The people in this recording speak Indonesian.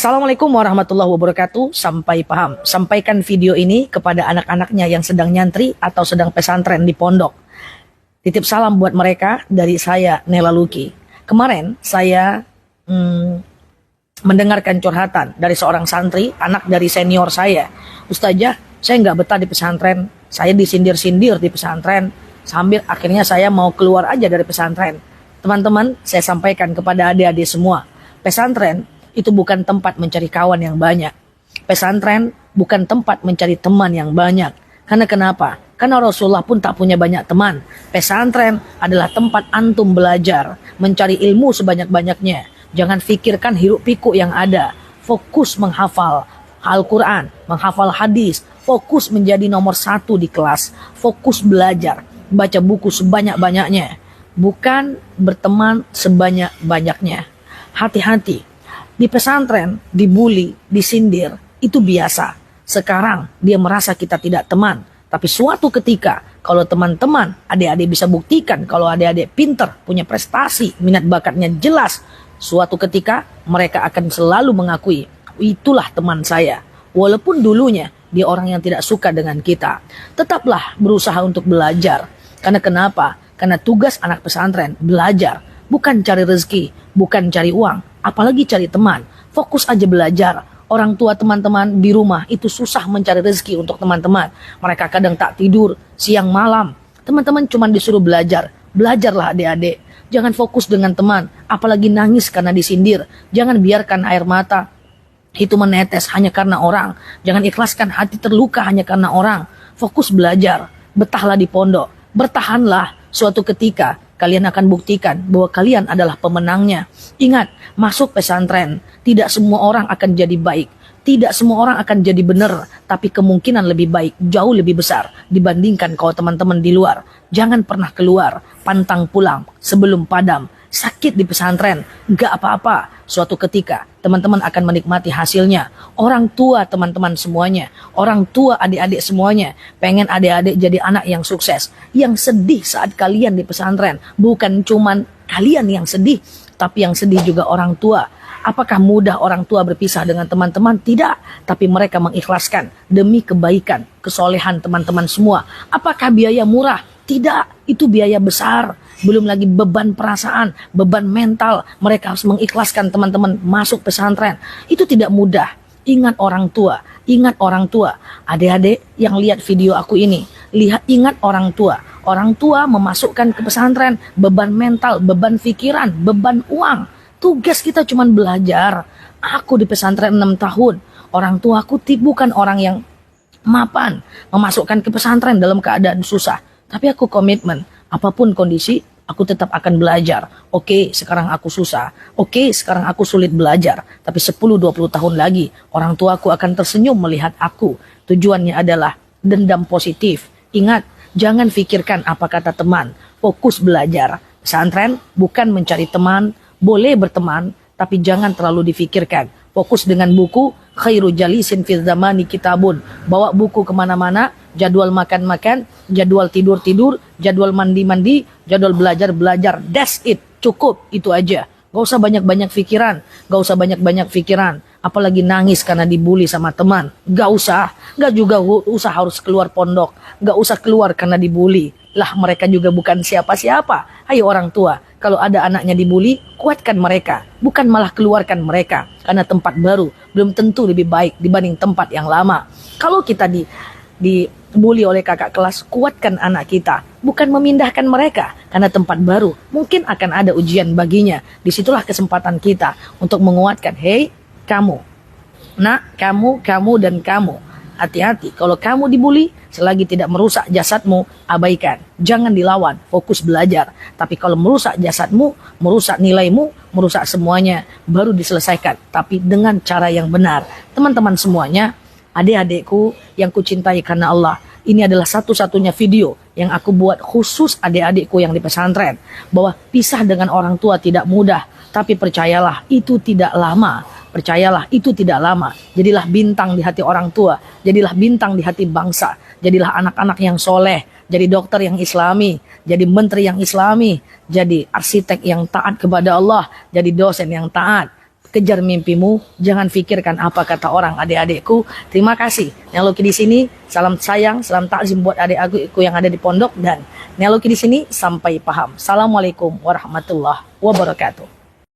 Assalamualaikum warahmatullahi wabarakatuh. Sampai paham. Sampaikan video ini kepada anak-anaknya yang sedang nyantri atau sedang pesantren di pondok. Titip salam buat mereka dari saya, Nela Luki. Kemarin saya mendengarkan curhatan dari seorang santri, anak dari senior saya. Ustazah, saya nggak betah di pesantren. Saya disindir-sindir di pesantren. Sambil akhirnya saya mau keluar aja dari pesantren. Teman-teman, saya sampaikan kepada adik-adik semua. Pesantren itu bukan tempat mencari kawan yang banyak. Pesantren bukan tempat mencari teman yang banyak. Karena kenapa? Karena Rasulullah pun tak punya banyak teman. Pesantren adalah tempat antum belajar, mencari ilmu sebanyak-banyaknya. Jangan fikirkan hiruk pikuk yang ada. Fokus menghafal Al-Quran, menghafal hadis. Fokus menjadi nomor 1 di kelas. Fokus belajar, baca buku sebanyak-banyaknya. Bukan berteman sebanyak-banyaknya. Hati-hati. Di pesantren, dibully, disindir, itu biasa. Sekarang dia merasa kita tidak teman. Tapi suatu ketika, kalau teman-teman, adik-adik bisa buktikan kalau adik-adik pinter, punya prestasi, minat bakatnya jelas. Suatu ketika, mereka akan selalu mengakui, itulah teman saya. Walaupun dulunya, dia orang yang tidak suka dengan kita. Tetaplah berusaha untuk belajar. Karena kenapa? Karena tugas anak pesantren, belajar. Bukan cari rezeki, bukan cari uang, apalagi cari teman. Fokus aja belajar. Orang tua teman-teman di rumah itu susah mencari rezeki untuk teman-teman. Mereka kadang tak tidur, siang malam. Teman-teman cuma disuruh belajar. Belajarlah adik-adik. Jangan fokus dengan teman, apalagi nangis karena disindir. Jangan biarkan air mata itu menetes hanya karena orang. Jangan ikhlaskan hati terluka hanya karena orang. Fokus belajar. Betahlah di pondok. Bertahanlah. Suatu ketika kalian akan buktikan bahwa kalian adalah pemenangnya. Ingat, masuk pesantren, tidak semua orang akan jadi baik. Tidak semua orang akan jadi benar. Tapi kemungkinan lebih baik, jauh lebih besar dibandingkan kalau teman-teman di luar. Jangan pernah keluar, pantang pulang sebelum padam. Sakit di pesantren, gak apa-apa. Suatu ketika, teman-teman akan menikmati hasilnya. Orang tua teman-teman semuanya, orang tua adik-adik semuanya, pengen adik-adik jadi anak yang sukses. Yang sedih saat kalian di pesantren, bukan cuman kalian yang sedih, tapi yang sedih juga orang tua. Apakah mudah orang tua berpisah dengan teman-teman? Tidak, tapi mereka mengikhlaskan demi kebaikan, kesolehan teman-teman semua. Apakah biaya murah? Tidak, itu biaya besar. Belum lagi beban perasaan, beban mental. Mereka harus mengikhlaskan teman-teman masuk pesantren. Itu tidak mudah. Ingat orang tua, ingat orang tua. Adik-adik yang lihat video aku ini, ingat orang tua. Orang tua memasukkan ke pesantren beban mental, beban pikiran, beban uang. Tugas kita cuma belajar. Aku di pesantren 6 tahun. Orang tuaku bukan orang yang mapan, memasukkan ke pesantren dalam keadaan susah. Tapi aku komitmen, apapun kondisi, aku tetap akan belajar. Oke, sekarang aku susah. Oke, sekarang aku sulit belajar. Tapi 10-20 tahun lagi, orang tuaku akan tersenyum melihat aku. Tujuannya adalah dendam positif. Ingat, jangan pikirkan apa kata teman. Fokus belajar. Pesantren bukan mencari teman, boleh berteman, tapi jangan terlalu difikirkan. Fokus dengan buku, khairu jalisin fil zamani kitabun. Bawa buku kemana-mana, jadwal makan-makan, jadwal tidur-tidur, jadwal mandi-mandi, jadwal belajar-belajar. That's it, cukup, itu aja. Gak usah banyak-banyak pikiran, gak usah banyak-banyak pikiran. Apalagi nangis karena dibully sama teman. Gak usah, gak juga usah harus keluar pondok. Gak usah keluar karena dibully. Lah mereka juga bukan siapa-siapa. Ayo orang tua, kalau ada anaknya dibully, kuatkan mereka. Bukan malah keluarkan mereka. Karena tempat baru belum tentu lebih baik dibanding tempat yang lama. Kalau kita dibully oleh kakak kelas, kuatkan anak kita. Bukan memindahkan mereka. Karena tempat baru mungkin akan ada ujian baginya. Disitulah kesempatan kita untuk menguatkan. Hei kamu, nak, kamu, dan kamu. Hati-hati, kalau kamu dibully, selagi tidak merusak jasadmu, abaikan. Jangan dilawan, fokus belajar. Tapi kalau merusak jasadmu, merusak nilaimu, merusak semuanya, baru diselesaikan. Tapi dengan cara yang benar. Teman-teman semuanya, adik-adikku yang kucintai karena Allah, ini adalah satu-satunya video yang aku buat khusus adik-adikku yang di pesantren. Bahwa pisah dengan orang tua tidak mudah, tapi percayalah, itu tidak lama. Percayalah, itu tidak lama. Jadilah bintang di hati orang tua. Jadilah bintang di hati bangsa. Jadilah anak-anak yang soleh. Jadi dokter yang islami. Jadi menteri yang islami. Jadi arsitek yang taat kepada Allah. Jadi dosen yang taat. kejar mimpimu, jangan pikirkan apa kata orang. Adik-adikku, terima kasih. Neloki di sini, salam sayang, salam takzim buat adik-adikku yang ada di pondok, dan Neloki di sini sampai paham. Assalamualaikum warahmatullahi wabarakatuh.